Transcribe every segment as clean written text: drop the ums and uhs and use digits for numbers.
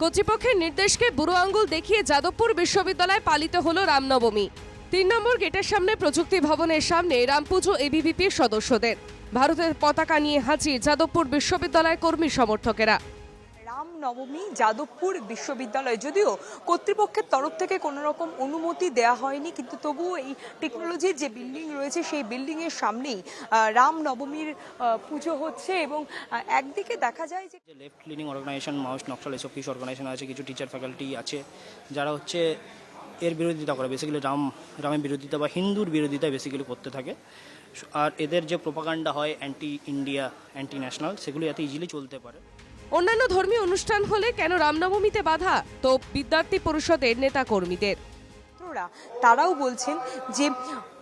কর্তৃপক্ষের নির্দেশকে বুড়ো আঙ্গুল দেখিয়ে যাদবপুর বিশ্ববিদ্যালয়ে পালিত হলো রামনবমী। 3 নম্বর গেটের সামনে প্রযুক্তি ভবনের সামনে রামপুজো এবিভিপির সদস্যদের। ভারতের পতাকা নিয়ে হাজির যাদবপুর বিশ্ববিদ্যালয়ের কর্মী সমর্থকেরা। রামনবমী যাদবপুর বিশ্ববিদ্যালয়, যদিও কর্তৃপক্ষের তরফ থেকে কোনো রকম অনুমতি দেওয়া হয়নি, কিন্তু তবুও এই টেকনোলজির যে বিল্ডিং রয়েছে সেই বিল্ডিং এর সামনেই রামনবমীর পুজো হচ্ছে। এবং একদিকে দেখা যায় যে left leaning organization, Maoist Naxal এসব কিছু অর্গানাইজেশন আছে, কিছু টিচার ফ্যাকাল্টি আছে যারা হচ্ছে এর বিরোধিতা করে, বেসিক্যালি রামের বিরোধিতা বা হিন্দুর বিরোধিতা বেসিক্যালি করতে থাকে। আর এদের যে প্রোপাগান্ডা হয় অ্যান্টি ইন্ডিয়া, অ্যান্টি ন্যাশনাল, সেগুলো এত ইজিলি চলতে পারে। অন্যান্য ধর্মীয় অনুষ্ঠান হলে কেন রামনবমীতে বাধা? তো বিদ্যার্থী পরিষদের নেতা কর্মীদের। তারাও বলছেন যে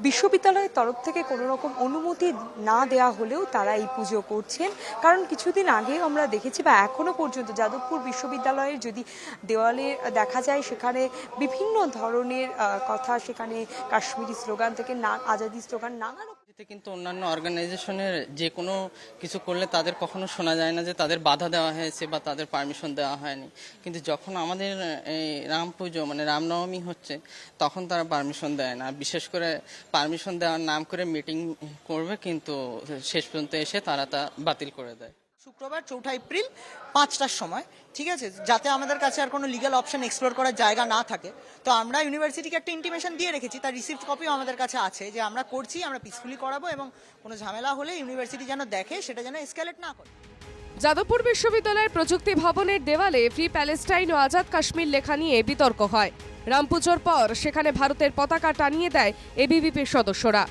বিশ্ববিদ্যালয়ের তরফ থেকে কোনো রকম অনুমতি না দেওয়া হলেও তারা এই পুজো করছেন। কারণ কিছুদিন আগেও আমরা দেখেছি বা এখনো পর্যন্ত যাদবপুর বিশ্ববিদ্যালয়ের যদি দেওয়ালে দেখা যায় সেখানে বিভিন্ন ধরনের কথা, সেখানে কাশ্মীরি স্লোগান থেকে আজাদি স্লোগান, নানা কিন্তু অন্যান্য অর্গানাইজেশনের যে কোনো কিছু করলে তাদের কখনো শোনা যায় না যে তাদের বাধা দেওয়া হয়েছে বা তাদের পারমিশন দেওয়া হয়নি। কিন্তু যখন আমাদের এই রাম পুজো মানে রামনবমী হচ্ছে তখন তারা পারমিশন দেয় না। বিশেষ করে পারমিশন দেওয়ার নাম করে মিটিং করবে, কিন্তু শেষ পর্যন্ত এসে তারা তা বাতিল করে দেয়। শুক্রবার 4 এপ্রিল 5টার সময়, ঠিক আছে, যাতে আমাদের কাছে আর কোনো লিগ্যাল অপশন এক্সপ্লোর করার জায়গা না থাকে। তো আমরা ইউনিভার্সিটিকে একটা ইন্টিমেশন দিয়ে রেখেছি, তার রিসিপ্ট কপিও আমাদের কাছে আছে যে আমরা করছি, আমরা পিসফুলি করাবো এবং কোনো ঝামেলা হলে ইউনিভার্সিটি যেন দেখে, সেটা যেন এসকেলেট না করে। যাদবপুর বিশ্ববিদ্যালয়ের প্রযুক্তি ভবনের দেওয়ালে ফ্রি প্যালেস্টাইন ও আজাদ কাশ্মীর লেখা নিয়ে বিতর্ক হয়। রামপুজোর পর সেখানে ভারতের পতাকা টানিয়ে দেয় এবিভিপির সদস্যরা।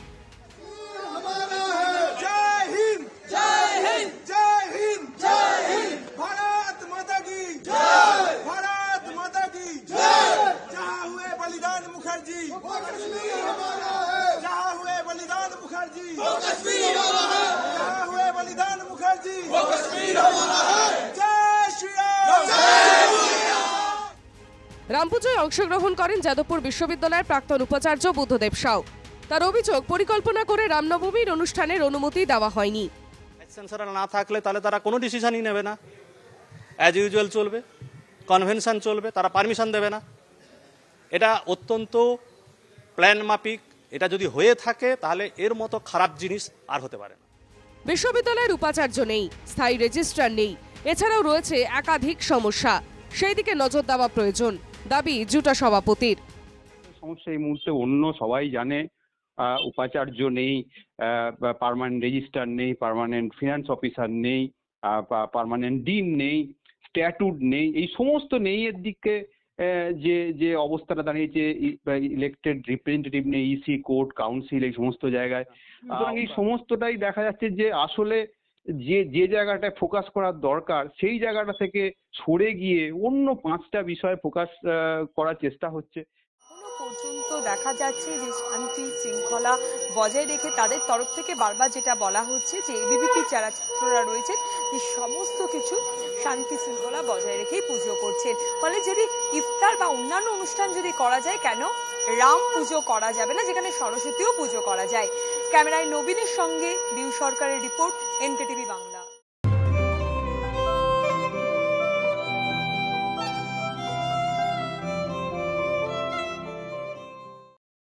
রামপুজোয় অংশগ্রহণ করেন যাদবপুর বিশ্ববিদ্যালয়ের প্রাক্তন উপাচার্য বুদ্ধদেব সাউ। তার অভিযোগ, পরিকল্পনা করে রামনবমীর অনুষ্ঠানের অনুমতি দেওয়া হয়নি। সেন্সর না থাকলে তাহলে তারা কোনো ডিসিশনই নেবে না, অ্যাজ ইউজুয়াল চলবে, কনভেনশন চলবে, তারা পারমিশন দেবে না। এটা অত্যন্ত প্ল্যান মাফিক। এটা যদি হয়ে থাকে তাহলে এর মতো খারাপ জিনিস আর হতে পারে না। বিশ্ববিদ্যালয়ের উপাচার্য নেই, স্থায়ী রেজিস্ট্রার নেই, এছাড়াও রয়েছে একাধিক সমস্যা। সেই দিকে নজর দেওয়া প্রয়োজন, দাবি জুটা সভাপতির। সমস্যা এই মুহূর্তে অন্য সবাই জানে, উপাচার্য নেই, পার্মানেন্ট রেজিস্ট্রার নেই, পার্মানেন্ট ফিনান্স অফিসার নেই, পার্মানেন্ট ডিন নেই, স্ট্যাটুট নেই, এই সমস্ত নেই। এর দিকে যে যে অবস্থাটা দাঁড়িয়েছে, ইলেক্টেড রিপ্রেজেন্টেটিভ নেই, ইসি, কোর্ট, কাউন্সিল, এই সমস্ত জায়গায়। সুতরাং এই সমস্তটাই দেখা যাচ্ছে যে আসলে যে যে জায়গাটায় ফোকাস করার দরকার সেই জায়গাটা থেকে সরে গিয়ে অন্য 5টা বিষয়ে ফোকাস করার চেষ্টা হচ্ছে। পর্যন্ত দেখা যাচ্ছে যে শান্তি শৃঙ্খলা বজায় রেখে তাদের তরফ থেকে বারবার যেটা বলা হচ্ছে যে এবিভিপি যারা ছাত্ররা রয়েছেন যে সমস্ত কিছু শান্তি শৃঙ্খলা বজায় রেখেই পুজো করছেন। ফলে যদি ইফতার বা অন্যান্য অনুষ্ঠান যদি করা যায়, কেন রাম পুজো করা যাবে না, যেখানে সরস্বতীও পুজো করা যায়। ক্যামেরায় নবীনের সঙ্গে বিউ সরকারের রিপোর্ট, এনকেটিভি বাংলা।